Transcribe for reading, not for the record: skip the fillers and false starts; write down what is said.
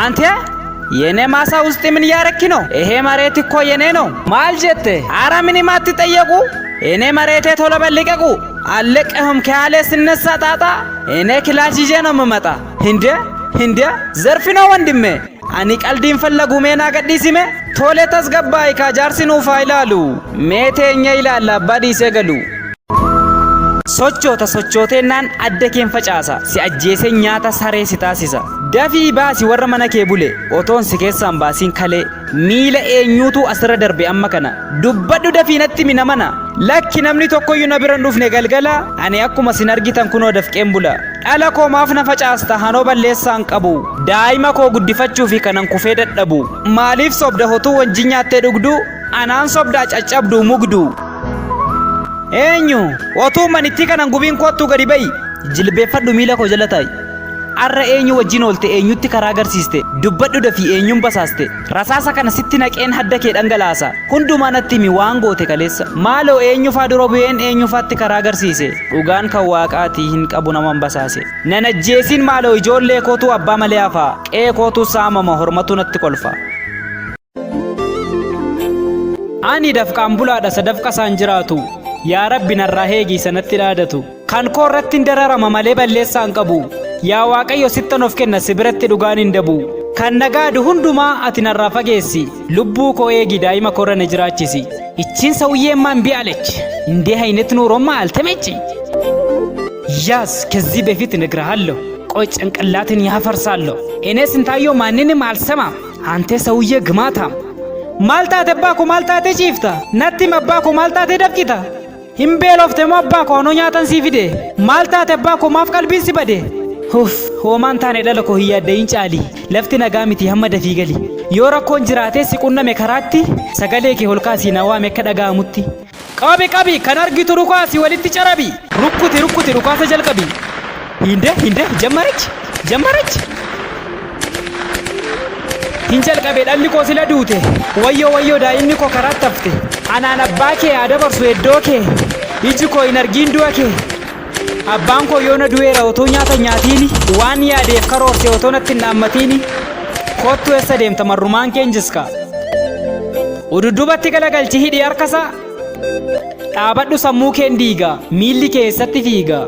አንተ የኔ ማሳ ውስጥ ምን ያረክ ነው? ይሄ መሬት እኮ የኔ ነው። ማል ጀተ አረ ምንም አትጠየቁ። እኔ መሬቴ ቶሎ በልቀቁ። አለቀህም ካለ ስነሳ ጣጣ እኔ ክላስ ይዤ ነው የምመጣ። እንደ ዘርፍ ነው ወንድሜ። አኒ ቀልዲን ፈለጉ ሜና ገዲሲሜ ቶሌ ተስገባይ ካጃርሲኑ ፋይላሉ ሜቴኛ ይላል አባዲ ሰገሉ sochooteenaan adda keen facaasa si ajjeese nyaata saree si taasisa dafii baasi warra mana kee bule otoon si keessaan baasiin kalee miila eenyuutu asirra darbe amma kana dubbadhu dafii natti mina mana lakki namni tokkoyyuu na bira hin dhufne galgala ani akkuma sin argitan kunoo dafqeen bula dhala koo maaf na facaasta hanoo balleessaan qabu daa'ima koo guddifachuu fi kanan kufee dadhabu maaliif sobda hotuu wajjin nyaattee dhugdu anaan sobdaa caccabduu mugdu eenyu otuu manitti kanan gubiin kootu gadi bayi jilbeeffadhu miila koo jala taa'i arra eenyu wajjin oolte eenyutti karaa agarsiiste dubbadhu dafii eenyuun basaaste rasaasa kana sitti naqeen hadda kee dhangalaasa hundumaa natti himi waan goote kaleessa maaloo eenyu faa dura bu'een eenyufaatti karaa agarsiise dhugaan kan waaqaatii hin qabu naman basaase nan ajjeesiin maaloo ijoollee kootu abbaa malee hafaa qe'ee kootu saamama hormatu natti kolfa ani dafqaan bulaadha sadafqa isaan jiraatu yaa rabbi narraa heegii sanatti dhaadatu kan koo irratti hin dararama malee balleessaa hin qabu yaa waaqayyo sittan of kenna si biratti dhugaan hin dabu kan nagaadu hundumaa ati narraa fageessi lubbuu koo eegi daa'ima koo irra na jiraachisi ichiin ሰውዬማ እምቢ አለች እንዲህ አይነት ኑሮማ አልተመቸኝ ያስ ከዚህ በፊት እነግርሃለሁ ቆይ ጭንቅላትን ያፈርሳለሁ እኔ ስንታየው ማንንም አልሰማም አንተ ሰውዬ ግማታም ማልታቴ ባኮ ማልታቴ ቺፍታ ነቲ መባኮ ማልታቴ ደፍቂታ himbeelofte mo abbaa koo no nyaatan sii fide maal taate abbaa koo maaf qalbiin si bade hoomaan taane dhala koo hin yaaddayin caali lafti nagaa miti hamma dafii gali yoo rakkoon jiraatee si qunname karaatti sagalee kee holkaasii na waame akka dhaga'amutti qabi kan argitu rukaasii walitti carabi rukkuti rukaasa jalqabi hinde jammarech hin jalqabe dhalli koo sila duute wayyoo daa'imni koo karaatti hafte anaan abbaa kee adabarsu eddoo kee iji koo hin argiin du'a kee abbaan koo yoona du'eera otoo nyaata nyaatiini waan yaadeef karoorse otoo natti hin dhaammatiini kottu eessa deemta marrumaan keen jiska ududdubatti galagalchi hidhi harkasaa dhaabadhu sammuu keen diiga miilli keessatti fiiga